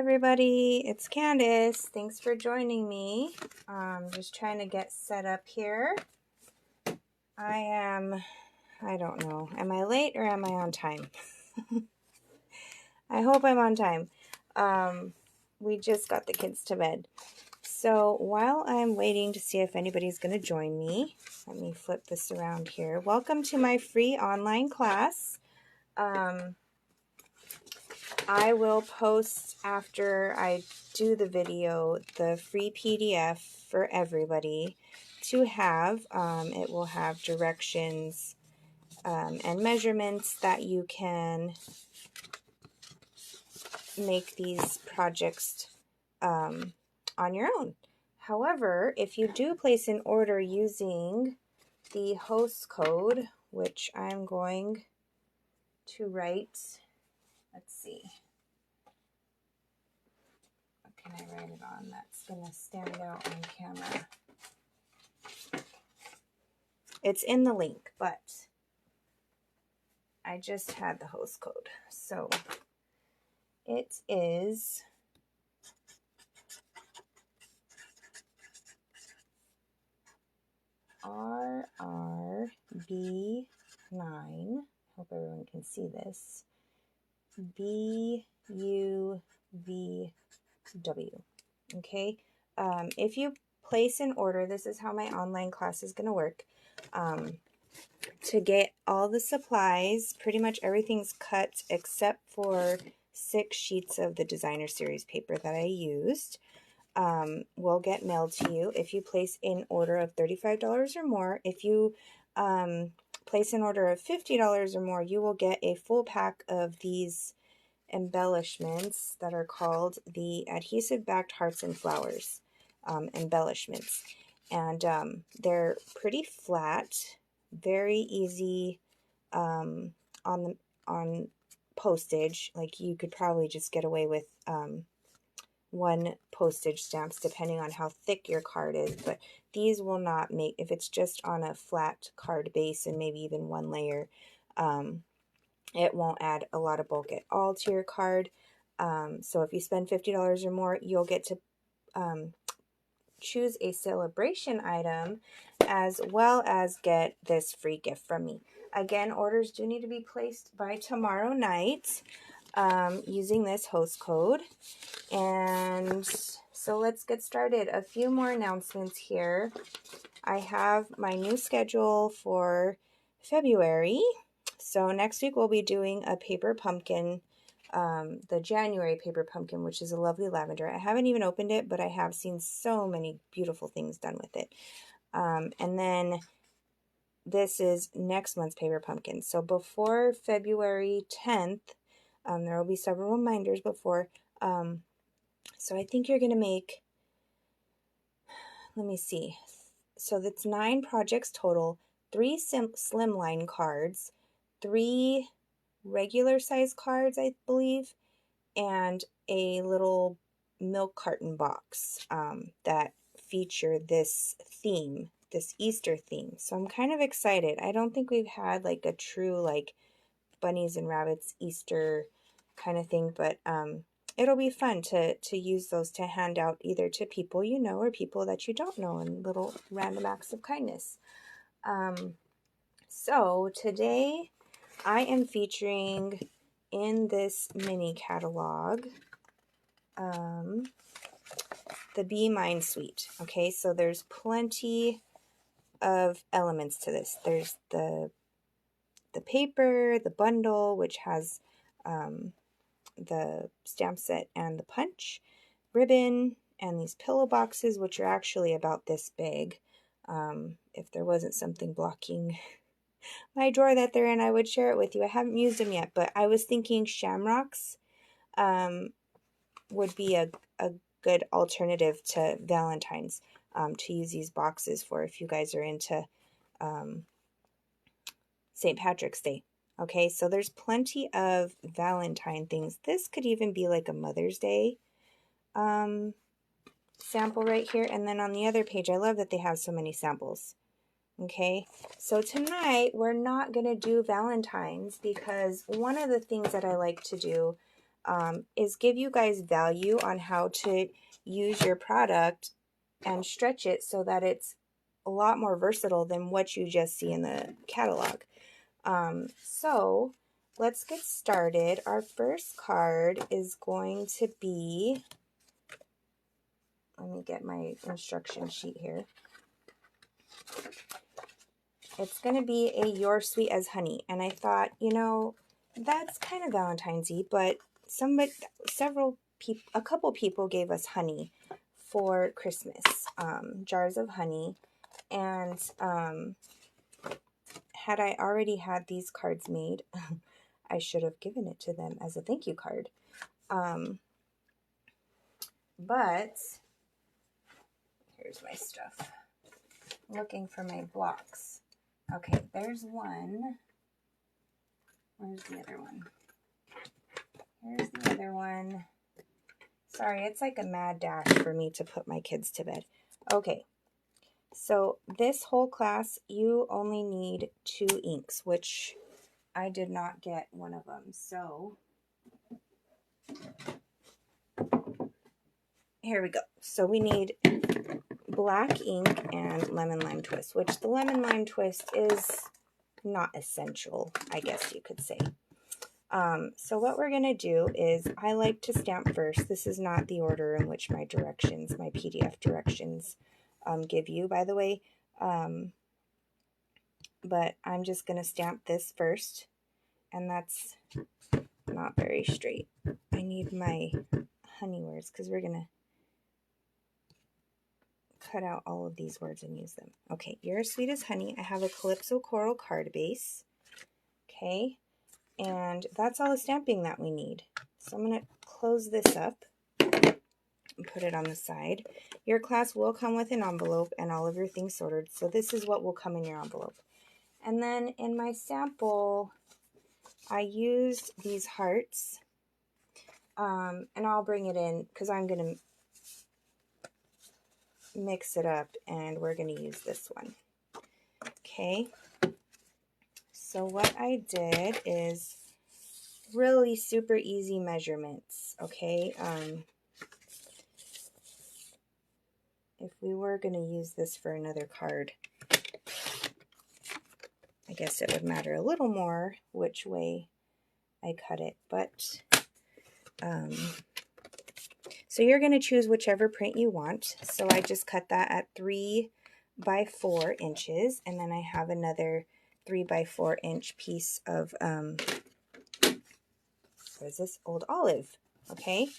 everybody, it's Candace. Thanks for joining me. Just trying to get set up here. I don't know, am I late or am I on time? I hope I'm on time. We just got the kids to bed. So while I'm waiting to see if anybody's going to join me, let me flip this around here. Welcome to my free online class. I will post after I do the video the free PDF for everybody to have. It will have directions and measurements that you can make these projects on your own. However, if you do place an order using the host code, which I'm going to write, let's see. What can I write it on that's going to stand out on camera? It's in the link, but I just had the host code. So it is RRB9. Hope everyone can see this. BUVW. Okay. If you place an order, this is how my online class is going to work. To get all the supplies, pretty much everything's cut except for 6 sheets of the designer series paper that I used. Will get mailed to you if you place an order of $35 or more. If you place an order of $50 or more, you will get a full pack of these embellishments that are called the Adhesive-backed Hearts and Flowers embellishments. And they're pretty flat, very easy on postage. Like, you could probably just get away with 1 postage stamps depending on how thick your card is, but these will not make, if it's just on a flat card base and maybe even 1 layer, it won't add a lot of bulk at all to your card. So if you spend $50 or more, you'll get to choose a Sale-a-bration item as well as get this free gift from me. Again, orders do need to be placed by tomorrow night using this host code. And so let's get started. A few more announcements here. I have my new schedule for February. So next week we'll be doing a paper pumpkin, the January paper pumpkin, which is a lovely lavender. I haven't even opened it, but I have seen so many beautiful things done with it. And then this is next month's paper pumpkin. So before February 10th, there will be several reminders before. So I think you're going to make, let me see. So that's 9 projects total, 3 slimline cards, 3 regular size cards, I believe, and a little milk carton box that feature this theme, this Easter theme. So I'm kind of excited. I don't think we've had like a true like bunnies and rabbits Easter kind of thing, but it'll be fun to use those to hand out either to people you know or people that you don't know, and little random acts of kindness. So today I am featuring in this mini catalog the Be Mine Suite. Okay, so there's plenty of elements to this. There's the paper, the bundle, which has the stamp set and the punch, ribbon, and these pillow boxes, which are actually about this big. If there wasn't something blocking my drawer that they're in, I would share it with you. I haven't used them yet, but I was thinking shamrocks would be a good alternative to Valentine's to use these boxes for if you guys are into St. Patrick's Day. Okay, so there's plenty of Valentine things. This could even be like a Mother's Day sample right here. And then on the other page, I love that they have so many samples. Okay, so tonight we're not going to do Valentine's because one of the things that I like to do is give you guys value on how to use your product and stretch it so that it's a lot more versatile than what you just see in the catalog. So let's get started. Our first card is going to be, let me get my instruction sheet here. It's going to be a You're Sweet as Honey. And I thought, you know, that's kind of Valentine's-y, but a couple people gave us honey for Christmas, jars of honey. And had I already had these cards made, I should have given it to them as a thank you card. But here's my stuff. Looking for my blocks. Okay, there's one. Where's the other one? Here's the other one. Sorry, it's like a mad dash for me to put my kids to bed. Okay, so this whole class, you only need 2 inks, which I did not get one of them. So here we go. So we need black ink and lemon lime twist, which the lemon lime twist is not essential, I guess you could say. So what we're going to do is, I like to stamp first. This is not the order in which my directions, my PDF directions give you, by the way. But I'm just going to stamp this first, and that's not very straight. I need my honey words because we're going to cut out all of these words and use them. Okay, You're as Sweet as Honey. I have a Calypso Coral card base. Okay, and that's all the stamping that we need. So I'm going to close this up and put it on the side. Your class will come with an envelope and all of your things sorted. So this is what will come in your envelope. And then in my sample, I used these hearts. And I'll bring it in because I'm going to mix it up and we're going to use this one. Okay. So what I did is really super easy measurements. Okay. If we were going to use this for another card, I guess it would matter a little more which way I cut it, but so you're going to choose whichever print you want. So I just cut that at 3 by 4 inches, and then I have another 3 by 4 inch piece of what is this? Old olive. Okay,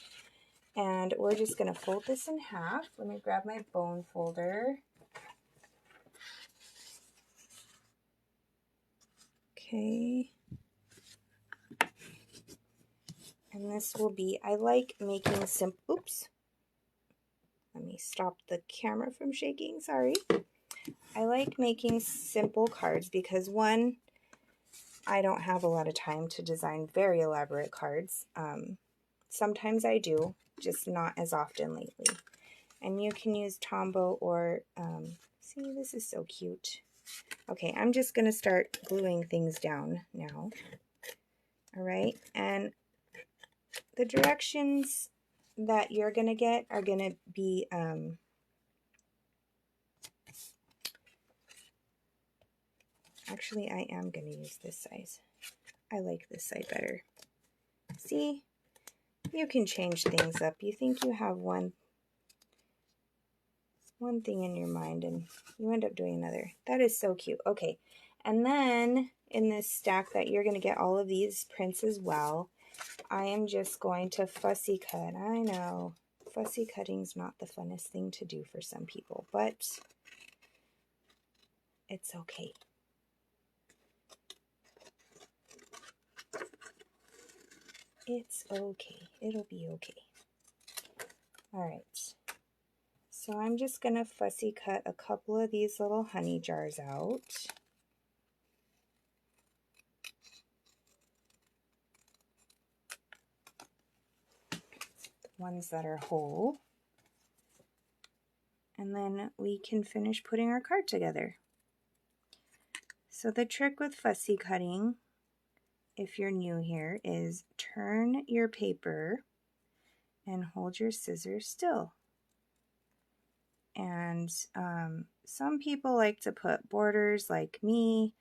and we're just going to fold this in half. Let me grab my bone folder. Okay. And this will be, I like making oops. Let me stop the camera from shaking, sorry. I like making simple cards because, one, I don't have a lot of time to design very elaborate cards. Sometimes I do, just not as often lately. And you can use Tombow or, see, this is so cute. Okay, I'm just going to start gluing things down now. All right, and the directions that you're going to get are going to be, actually, I am going to use this size. I like this side better. See, you can change things up. You think you have one thing in your mind and you end up doing another. That is so cute. Okay, and then in this stack that you're going to get all of these prints as well, I am just going to fussy cut. I know, fussy cutting's not the funnest thing to do for some people, but it's okay. It's okay. It'll be okay. All right. So I'm just going to fussy cut a couple of these little honey jars out. The ones that are whole. And then we can finish putting our card together. So the trick with fussy cutting if you're new here, is turn your paper and hold your scissors still. And some people like to put borders like me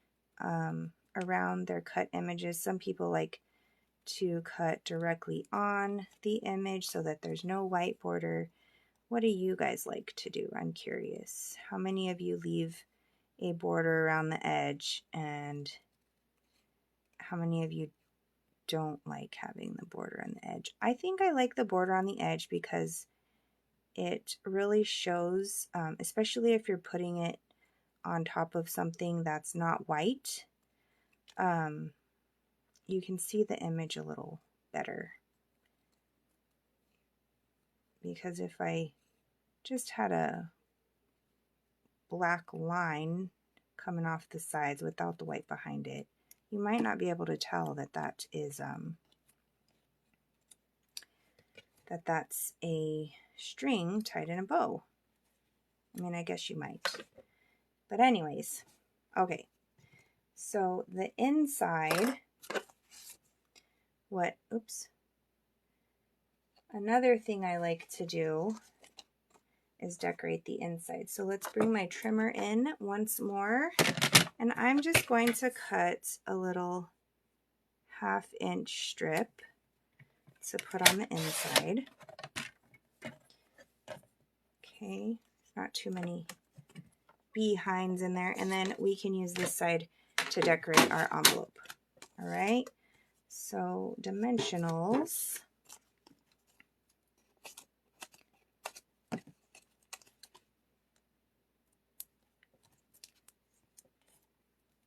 around their cut images. Some people like to cut directly on the image so that there's no white border. What do you guys like to do? I'm curious. How many of you leave a border around the edge, and how many of you don't like having the border on the edge? I think I like the border on the edge because it really shows, especially if you're putting it on top of something that's not white, you can see the image a little better. Because if I just had a black line coming off the sides without the white behind it, you might not be able to tell that that is that's a string tied in a bow. I mean, I guess you might. But anyways, okay. So the inside, another thing I like to do is decorate the inside. So let's bring my trimmer in once more, and I'm just going to cut a little 1/2-inch strip to put on the inside. Okay, not too many behinds in there, and then we can use this side to decorate our envelope. All right, so dimensionals.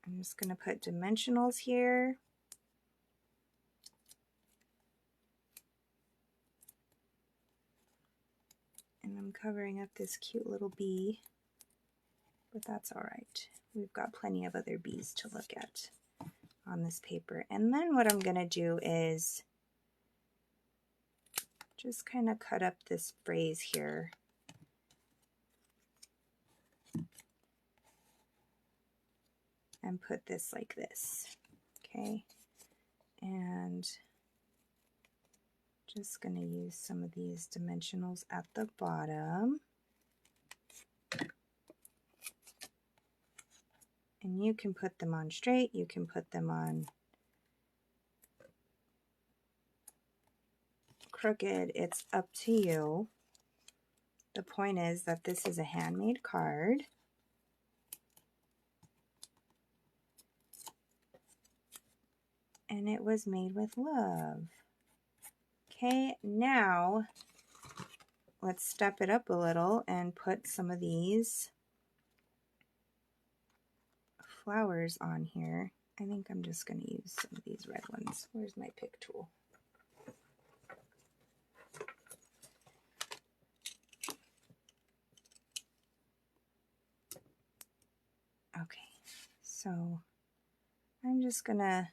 I'm just going to put dimensionals here. And I'm covering up this cute little bee, but that's all right. We've got plenty of other bees to look at on this paper. And then what I'm going to do is just kind of cut up this phrase here. And put this like this, okay? And just going to use some of these dimensionals at the bottom. And you can put them on straight, you can put them on crooked, it's up to you. The point is that this is a handmade card. And it was made with love. Okay, now let's step it up a little and put some of these flowers on here. I think I'm just going to use some of these red ones. Where's my pick tool? Okay, so I'm just going to,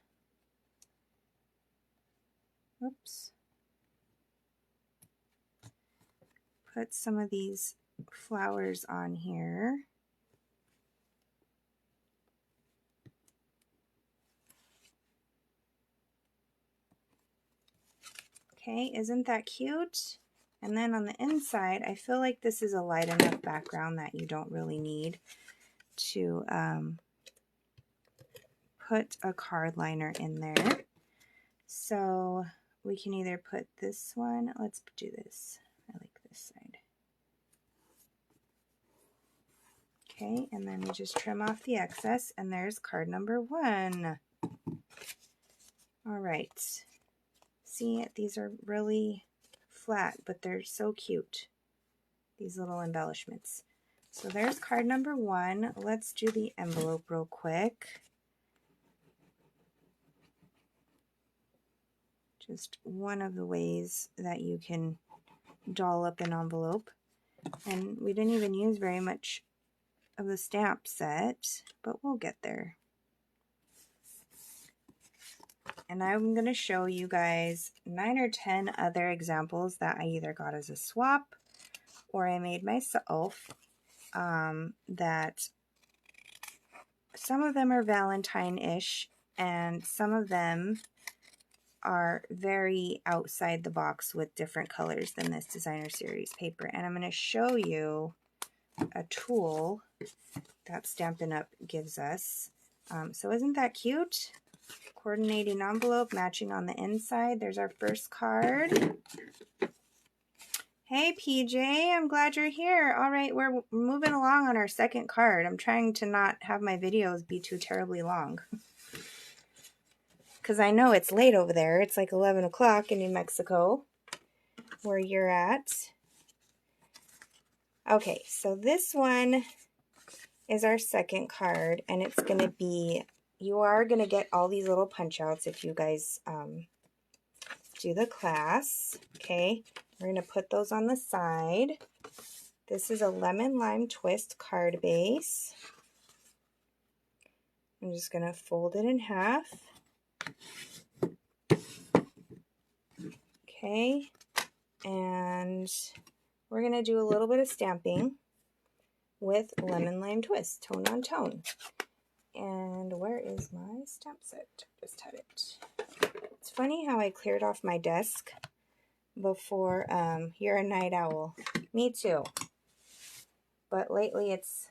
put some of these flowers on here. Okay, isn't that cute? And then on the inside, I feel like this is a light enough background that you don't really need to put a card liner in there. So we can either put this one, let's do this. I like this side. Okay, and then we just trim off the excess, and there's card number 1. All right. See, these are really flat, but they're so cute, these little embellishments. So there's card number 1. Let's do the envelope real quick. Just one of the ways that you can doll up an envelope. And we didn't even use very much of the stamp set, but we'll get there. And I'm going to show you guys 9 or 10 other examples that I either got as a swap or I made myself, that some of them are Valentine-ish and some of them are very outside the box with different colors than this designer series paper. And I'm going to show you a tool that Stampin' Up! Gives us. So isn't that cute? Coordinating envelope, matching on the inside. There's our first card. Hey PJ, I'm glad you're here. All right, we're moving along on our second card. I'm trying to not have my videos be too terribly long. Because I know it's late over there. It's like 11 o'clock in New Mexico, where you're at. Okay, so this one is our second card, and it's going to be, you are going to get all these little punch outs if you guys do the class. Okay, we're going to put those on the side. This is a lemon lime twist card base. I'm just going to fold it in half. Okay, and we're going to do a little bit of stamping with lemon lime twist, tone on tone. And where is my stamp set? Just had it. It's funny how I cleared off my desk before. You're a night owl. Me too. But lately it's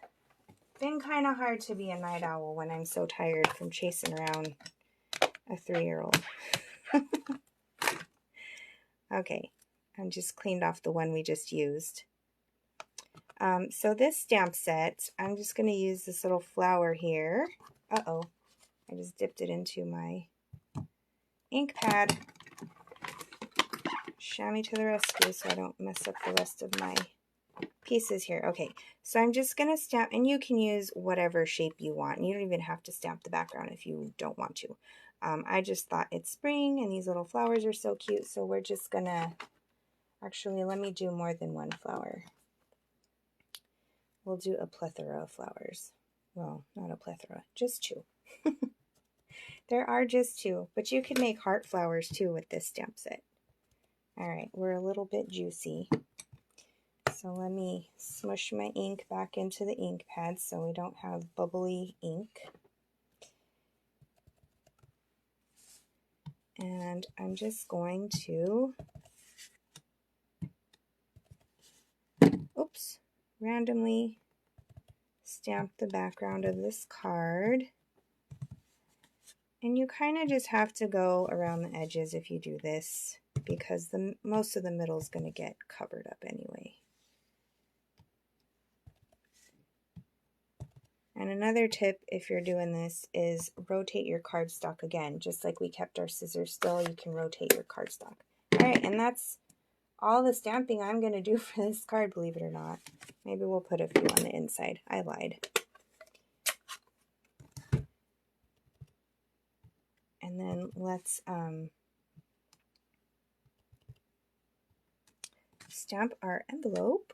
been kind of hard to be a night owl when I'm so tired from chasing around a 3-year-old. Okay, I just cleaned off the one we just used. So this stamp set, I'm just going to use this little flower here. Uh-oh, I just dipped it into my ink pad. Chamois to the rescue so I don't mess up the rest of my pieces here. Okay, so I'm just going to stamp, and you can use whatever shape you want. You don't even have to stamp the background if you don't want to. I just thought it's spring and these little flowers are so cute, so we're just going to, actually, let me do more than one flower. We'll do a plethora of flowers. Well, not a plethora, just 2. There are just 2, but you can make heart flowers too with this stamp set. All right, we're a little bit juicy. So let me smush my ink back into the ink pad so we don't have bubbly ink. And I'm just going to, oops, randomly stamp the background of this card. And you kind of just have to go around the edges if you do this, because most of the middle is going to get covered up anyway. And another tip if you're doing this is rotate your cardstock again. Just like we kept our scissors still, you can rotate your cardstock. Alright, and that's all the stamping I'm going to do for this card, believe it or not. Maybe we'll put a few on the inside. I lied. And then let's stamp our envelope.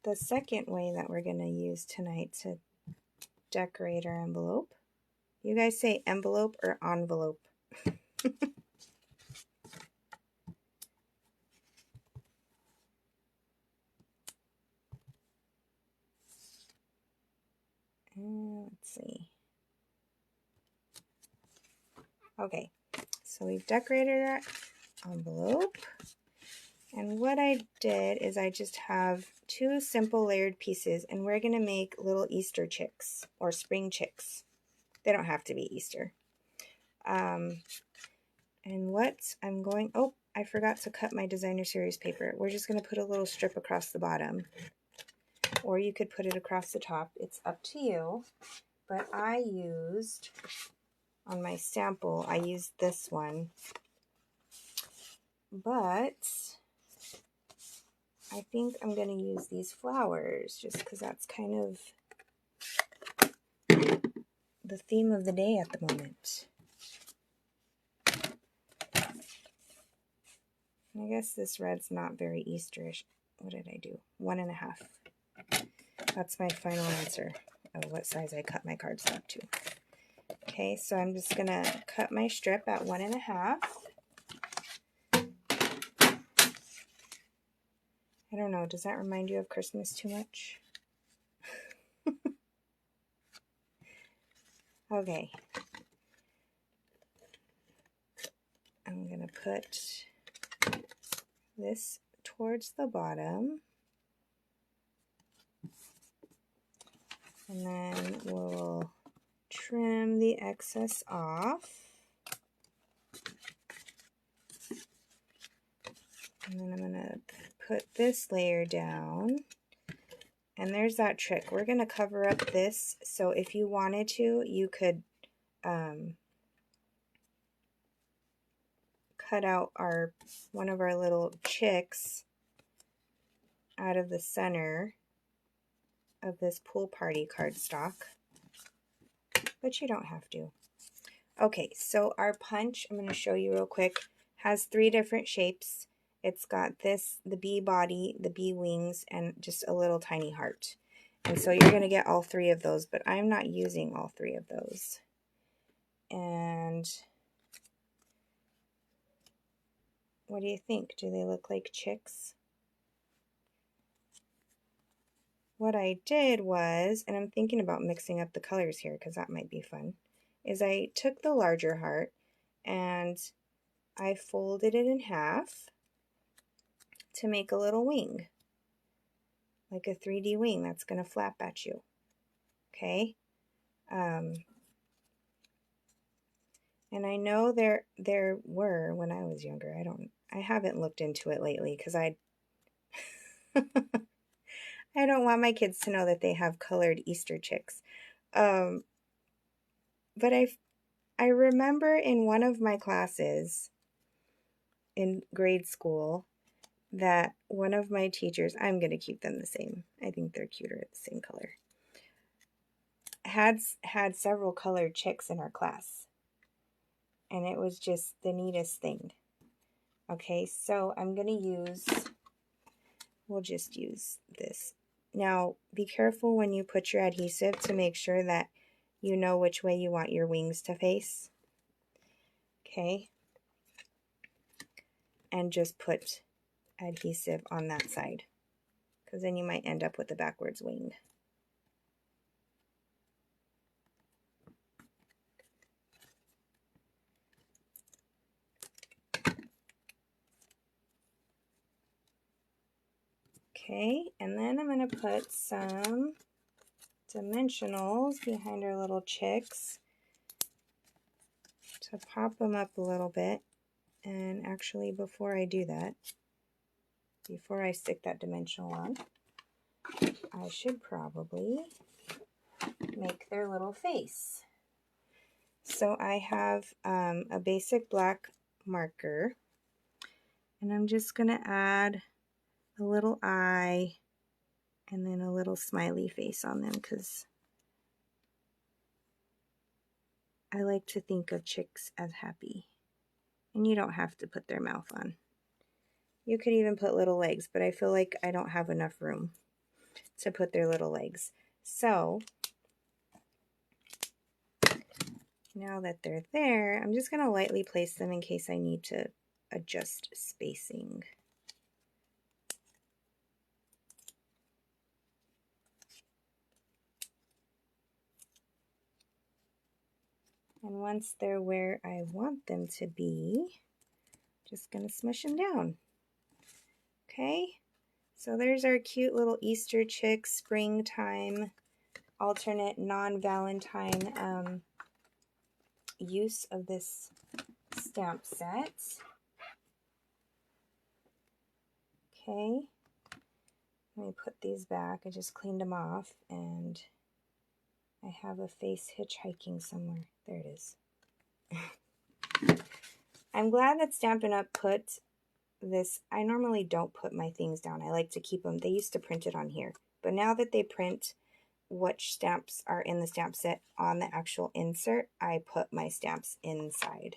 The second way that we're going to use tonight to decorate our envelope. You guys say envelope or envelope? Let's see. Okay, so we've decorated our envelope. And what I did is I just have 2 simple layered pieces, and we're going to make little Easter chicks or spring chicks. They don't have to be Easter. And what I'm going, oh, I forgot to cut my designer series paper. We're just going to put a little strip across the bottom, or you could put it across the top. It's up to you. But I used, on my sample, I used this one. But I think I'm going to use these flowers just because that's kind of the theme of the day at the moment. I guess this red's not very Easterish. What did I do? 1.5. That's my final answer of what size I cut my cardstock to. Okay, so I'm just going to cut my strip at 1.5. I don't know, does that remind you of Christmas too much? Okay. I'm going to put this towards the bottom. And then we'll trim the excess off. And then I'm going to put this layer down. And there's that trick. We're going to cover up this, so if you wanted to, you could cut out one of our little chicks out of the center of this pool party cardstock, but you don't have to. Okay, so our punch, I'm going to show you real quick, has 3 different shapes. It's got this, the bee body, the bee wings, and just a little tiny heart. And so you're going to get all 3 of those, but I'm not using all 3 of those. And what do you think? Do they look like chicks? What I did was, and I'm thinking about mixing up the colors here because that might be fun, is I took the larger heart and I folded it in half to make a little wing, like a 3D wing that's going to flap at you. Okay? And I know there were, when I was younger, I haven't looked into it lately because I don't want my kids to know that they have colored Easter chicks. But I remember in one of my classes in grade school that one of my teachers, I'm going to keep them the same, I think they're cuter at the same color, had several colored chicks in our class. And it was just the neatest thing. Okay, so we'll just use this. Now, be careful when you put your adhesive to make sure that you know which way you want your wings to face. Okay, and just put adhesive on that side, because then you might end up with a backwards wing. Okay, and then I'm going to put some dimensionals behind our little chicks to pop them up a little bit. And actually, before I do that, before I stick that dimensional on, I should probably make their little face. So I have a basic black marker, and I'm just going to add a little eye and then a little smiley face on them, because I like to think of chicks as happy. And you don't have to put their mouth on. You could even put little legs, but I feel like I don't have enough room to put their little legs. So now that they're there, I'm just going to lightly place them in case I need to adjust spacing. And once they're where I want them to be, just going to smush them down. Okay, so there's our cute little Easter chick, springtime, alternate non-Valentine use of this stamp set. Okay, let me put these back. I just cleaned them off, and I have a face hitchhiking somewhere. There it is. I'm glad that Stampin' Up! Put this. I normally don't put my things down. I like to keep them. They used to print it on here, but now that they print which stamps are in the stamp set on the actual insert, I put my stamps inside.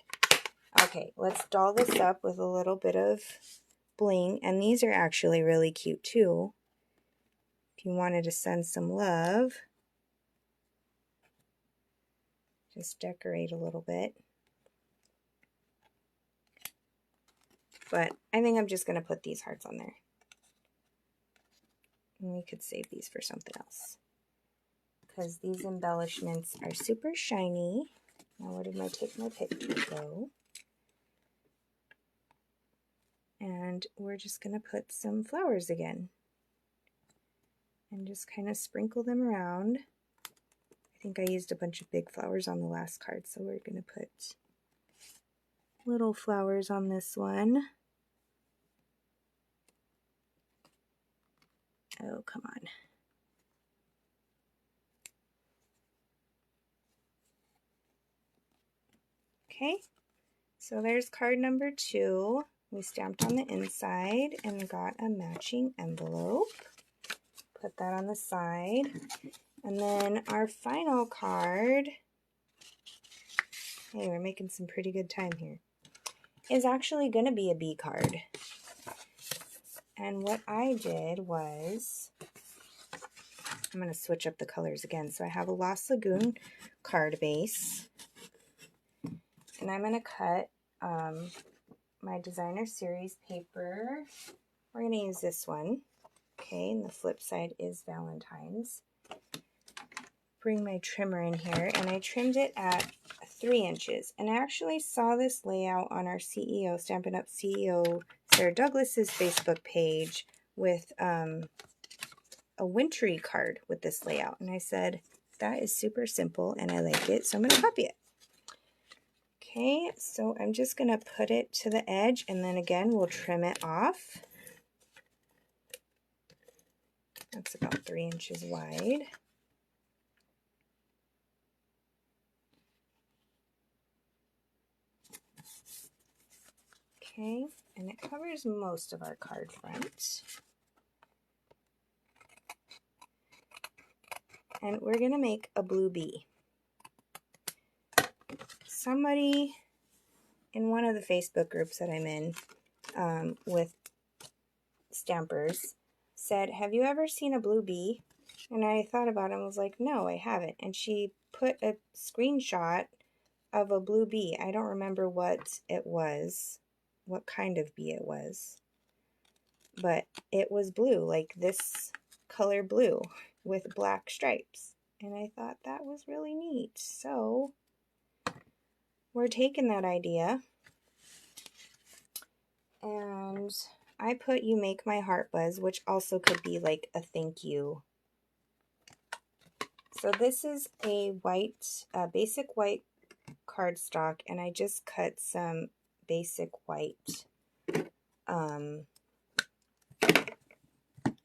Okay, let's doll this up with a little bit of bling, and these are actually really cute too. If you wanted to send some love, just decorate a little bit. But I think I'm just going to put these hearts on there. And we could save these for something else, because these embellishments are super shiny. Now where did my take my picture go? And we're just going to put some flowers again. And just kind of sprinkle them around. I think I used a bunch of big flowers on the last card, so we're going to put little flowers on this one. Oh, come on. Okay, so there's card number 2. We stamped on the inside and got a matching envelope. Put that on the side. And then our final card, hey, we're making some pretty good time here, is actually going to be a bee card. And what I did was, I'm going to switch up the colors again. So I have a Lost Lagoon card base. And I'm going to cut my designer series paper. We're going to use this one. Okay, and the flip side is Valentine's. Bring my trimmer in here, and I trimmed it at 3 inches. And I actually saw this layout on our CEO, Stampin' Up! CEO Sarah Douglas's Facebook page with a wintry card with this layout. And I said, that is super simple and I like it, so I'm going to copy it. Okay, so I'm just going to put it to the edge, and then again we'll trim it off. That's about 3 inches wide. Okay, and it covers most of our card front. And we're going to make a blue bee. Somebody in one of the Facebook groups that I'm in with stampers said, have you ever seen a blue bee? And I thought about it and was like, no, I haven't. And she put a screenshot of a blue bee. I don't remember what it was, what kind of bee it was, but it was blue, like this color blue with black stripes. And I thought that was really neat. So we're taking that idea, and I put You Make My Heart Buzz, which also could be like a thank you. So this is a white, basic white cardstock, and I just cut some basic white, a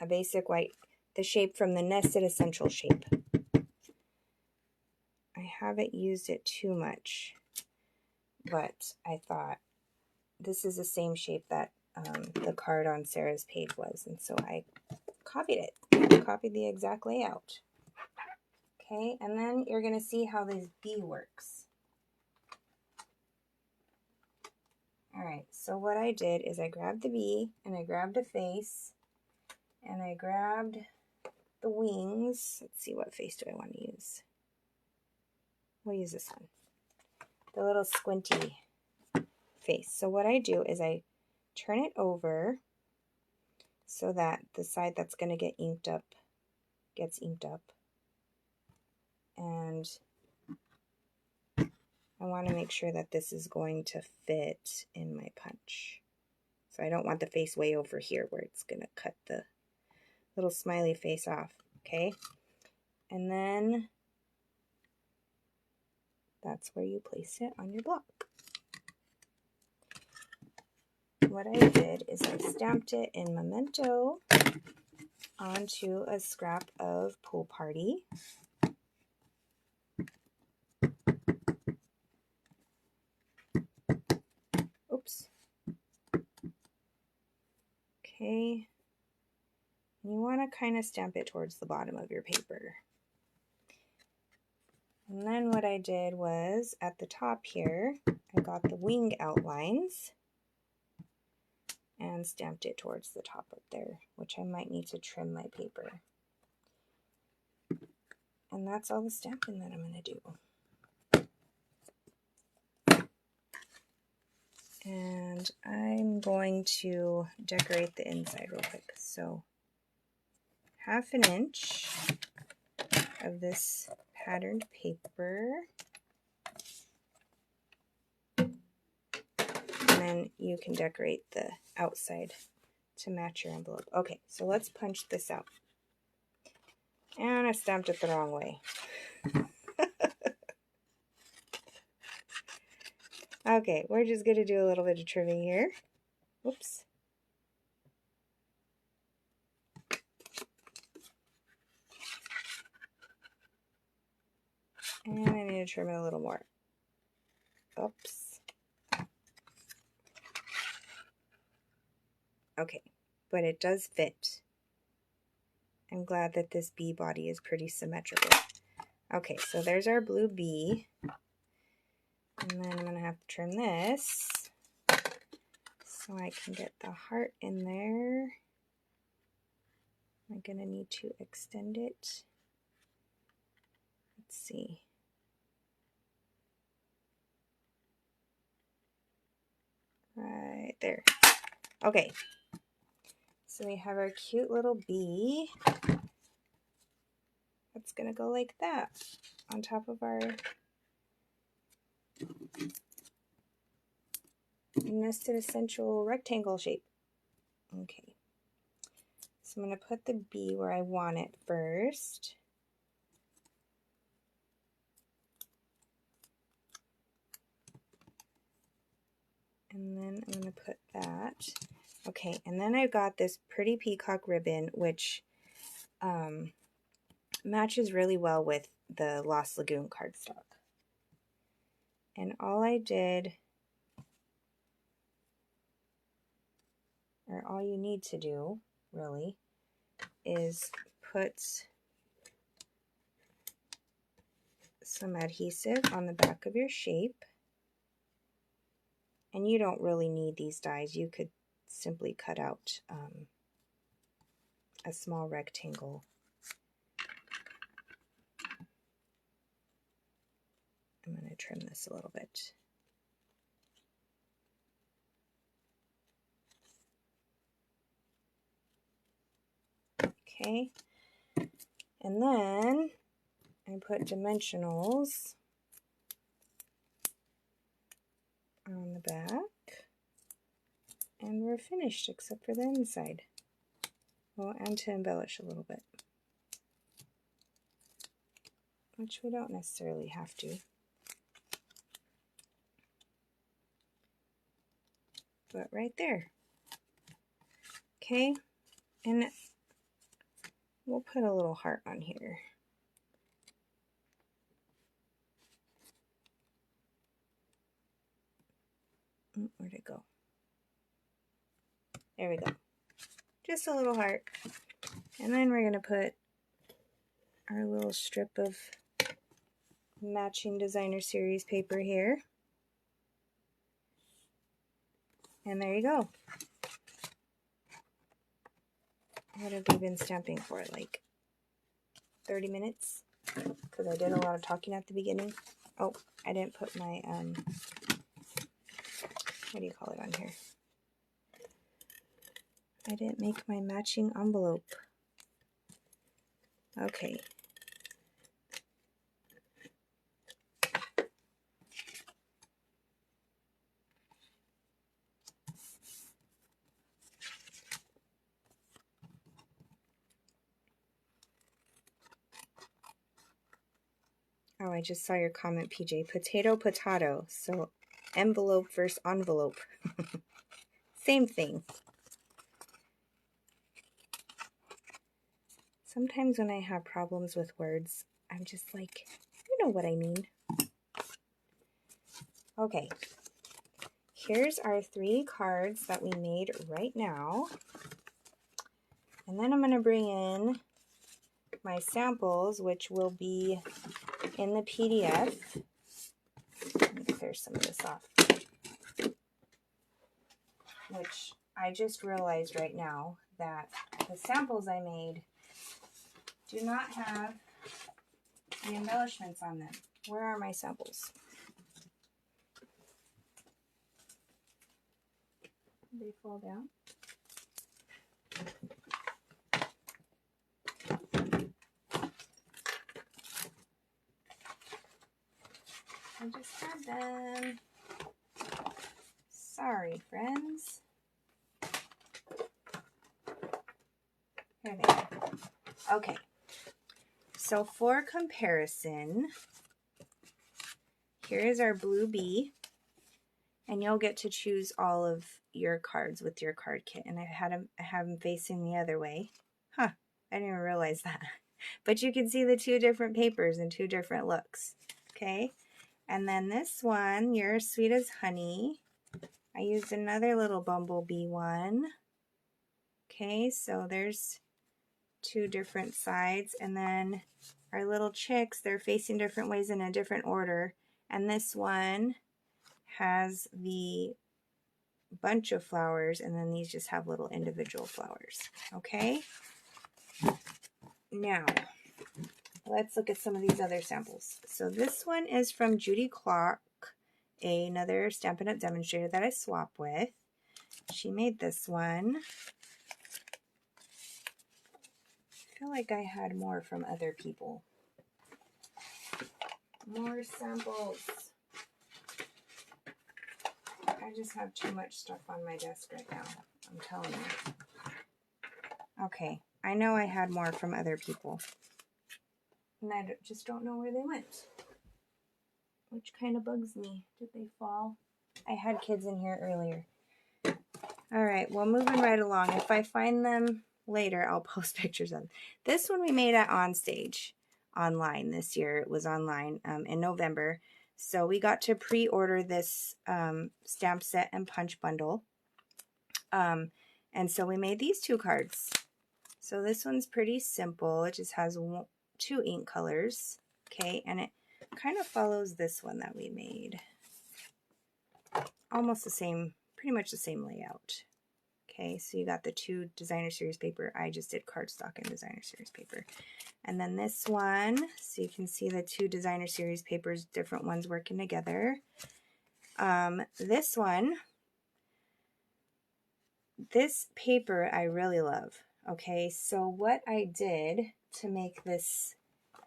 basic white, the shape from the Nested Essential shape. I haven't used it too much, but I thought this is the same shape that the card on Sarah's page was, and so I copied it. I copied the exact layout. Okay, and then you're going to see how this bee works. Alright, so what I did is I grabbed the bee, and I grabbed a face, and I grabbed the wings. Let's see, what face do I want to use? We'll use this one. The little squinty face. So what I do is I turn it over so that the side that's going to get inked up gets inked up. And I want to make sure that this is going to fit in my punch. So I don't want the face way over here where it's going to cut the little smiley face off. Okay? And then that's where you place it on your block. What I did is I stamped it in Memento onto a scrap of Pool Party. Oops. Okay. You want to kind of stamp it towards the bottom of your paper. And then what I did was at the top here, I got the wing outlines and stamped it towards the top up there, which I might need to trim my paper. And that's all the stamping that I'm going to do. And I'm going to decorate the inside real quick. So 1/2 inch of this patterned paper. And then you can decorate the outside to match your envelope. Okay, so let's punch this out. And I stamped it the wrong way. Okay, we're just going to do a little bit of trimming here. Whoops. And I need to trim it a little more. Oops. Okay, but it does fit. I'm glad that this bee body is pretty symmetrical. Okay, so there's our blue bee. And then I'm going to have to trim this so I can get the heart in there. I'm going to need to extend it. Let's see. Right there. Okay, so we have our cute little bee. That's going to go like that on top of our nested essential rectangle shape. Okay, so I'm going to put the bee where I want it first. And then I'm going to put that. Okay, and then I've got this pretty peacock ribbon, which matches really well with the Lost Lagoon cardstock. And all I did, or all you need to do, really, is put some adhesive on the back of your shape. And you don't really need these dies. You could simply cut out a small rectangle. I'm going to trim this a little bit. Okay, and then I put dimensionals on the back, and we're finished except for the inside. Well, and to embellish a little bit, which we don't necessarily have to. But right there. Okay, and we'll put a little heart on here. Where'd it go? There we go. Just a little heart. And then we're going to put our little strip of matching designer series paper here. And there you go. What have we been stamping for? Like 30 minutes? Because I did a lot of talking at the beginning. Oh, I didn't put my, what do you call it on here? I didn't make my matching envelope. Okay. Oh, I just saw your comment, PJ. Potato, potato. So envelope versus envelope. Same thing. Sometimes when I have problems with words, I'm just like, you know what I mean. Okay. Here's our 3 cards that we made right now. And then I'm going to bring in my samples, which will be in the PDF. Let me clear some of this off. Which I just realized right now that the samples I made do not have the embellishments on them. Where are my samples? Did they fall down? I just had them. Sorry, friends. Here they are. Okay. So for comparison, here is our blue bee. And you'll get to choose all of your cards with your card kit. And I have them facing the other way. Huh, I didn't even realize that. But you can see the two different papers and two different looks. Okay, and then this one, You're as Sweet as Honey. I used another little bumblebee one. Okay, so there's two different sides. And then our little chicks, they're facing different ways in a different order. And this one has the bunch of flowers, and then these just have little individual flowers. Okay, now let's look at some of these other samples. So this one is from Judy Clark, another Stampin' Up! Demonstrator that I swap with. She made this one. I feel like I had more from other people. More samples. I just have too much stuff on my desk right now, I'm telling you. Okay, I know I had more from other people. And I just don't know where they went. Which kind of bugs me. Did they fall? I had kids in here earlier. Alright, well, moving right along. If I find them later, I'll post pictures of them. This one we made at Onstage online this year. It was online in November. So we got to pre-order this stamp set and punch bundle. And so we made these two cards. So this one's pretty simple. It just has two ink colors. Okay, and it kind of follows this one that we made. Almost the same, pretty much the same layout. Okay, so you got the two designer series paper. I just did cardstock and designer series paper. And then this one, so you can see the two designer series papers, different ones working together. This one, this paper I really love. Okay, so what I did to make this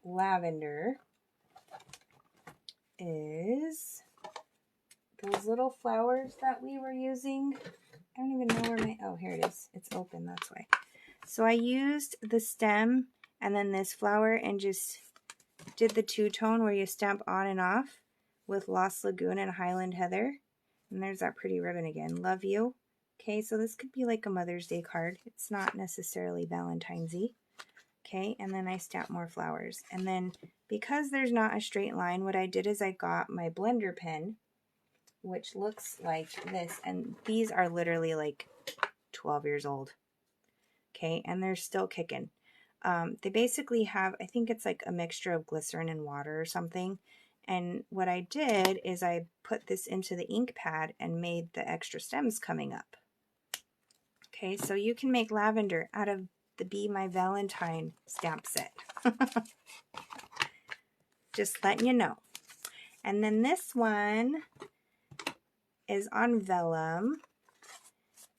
lavender is those little flowers that we were using. I don't even know where my, oh, here it is. It's open, that's why. So I used the stem and then this flower and just did the two-tone where you stamp on and off with Lost Lagoon and Highland Heather. And there's that pretty ribbon again. Love you. Okay, so this could be like a Mother's Day card. It's not necessarily Valentine's-y. Okay, and then I stamp more flowers. And then because there's not a straight line, what I did is I got my blender pen, which looks like this. And these are literally like 12 years old. Okay, and they're still kicking. They basically have, I think it's like a mixture of glycerin and water or something. And what I did is I put this into the ink pad and made the extra stems coming up. Okay, so you can make lavender out of the Be My Valentine stamp set. Just letting you know. And then this one is on vellum.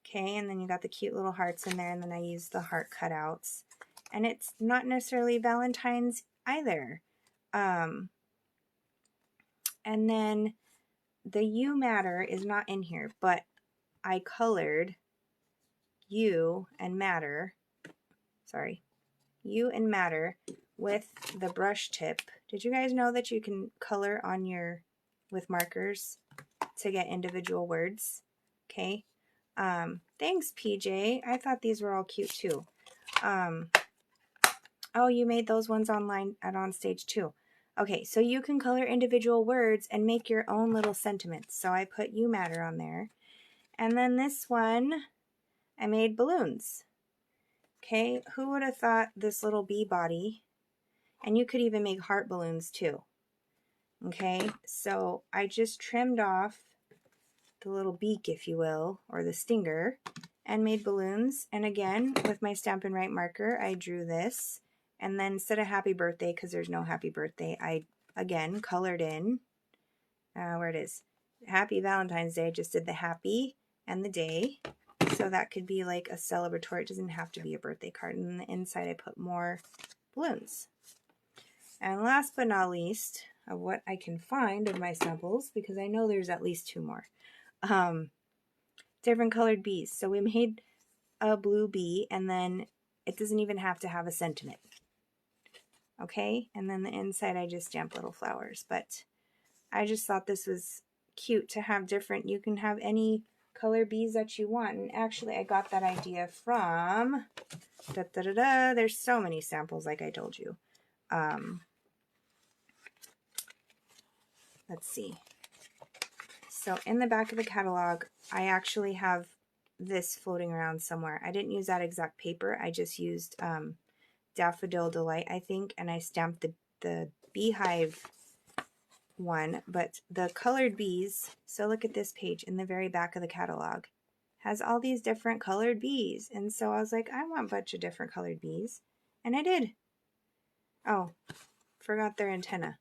Okay, and then you got the cute little hearts in there, and then I used the heart cutouts. And it's not necessarily Valentine's either. And then the You Matter is not in here, but I colored You and Matter, You and Matter with the brush tip. Did you guys know that you can color on your, with markers to get individual words? Okay. Thanks, PJ. I thought these were all cute too. Oh, you made those ones online at Onstage too. Okay, so you can color individual words and make your own little sentiments. So I put You Matter on there. And then this one, I made balloons. Okay, who would have thought this little bee body? And you could even make heart balloons too. Okay, so I just trimmed off the little beak, if you will, or the stinger, and made balloons. And again, with my Stampin' Write marker, I drew this. And then instead of happy birthday, because there's no happy birthday, I, again, colored in, where it is, Happy Valentine's Day. I just did the happy and the day. So that could be like a celebratory. It doesn't have to be a birthday card. And then the inside, I put more balloons. And last but not least, of what I can find of my samples, because I know there's at least 2 more. Different colored bees. So we made a blue bee, and then it doesn't even have to have a sentiment. Okay, and then the inside I just stamped little flowers, but I just thought this was cute to have different. You can have any color bees that you want, and actually I got that idea from there's so many samples, like I told you. Let's see. So in the back of the catalog, I actually have this floating around somewhere. I didn't use that exact paper. I just used Daffodil Delight, I think, and I stamped the beehive one, but the colored bees, so look at this page in the very back of the catalog, has all these different colored bees. And so I was like, I want a bunch of different colored bees. And I did. Oh, forgot their antenna.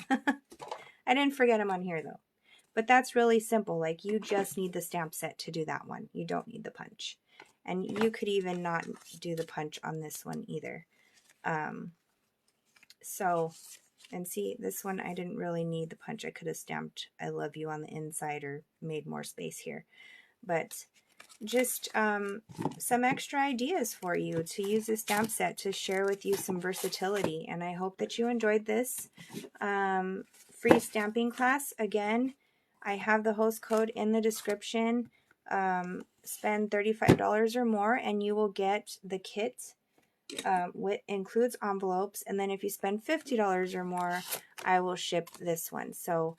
I didn't forget them on here though. But that's really simple. Like, you just need the stamp set to do that one. You don't need the punch. And you could even not do the punch on this one either. And see, this one I didn't really need the punch. I could have stamped I love you on the inside or made more space here. But just some extra ideas for you to use this stamp set to share with you some versatility. And I hope that you enjoyed this free stamping class. Again, I have the host code in the description. Spend $35 or more and you will get the kit. Which includes envelopes, and then if you spend $50 or more, I will ship this one. So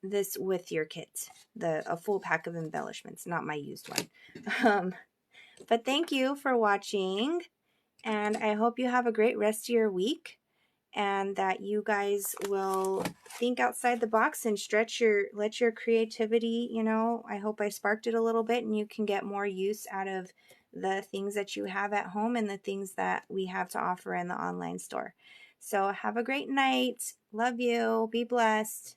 this with your kit, a full pack of embellishments, not my used one. But thank you for watching, and I hope you have a great rest of your week, and that you guys will think outside the box and let your creativity, I hope I sparked it a little bit and you can get more use out of the things that you have at home and the things that we have to offer in the online store. So have a great night. Love you. Be blessed.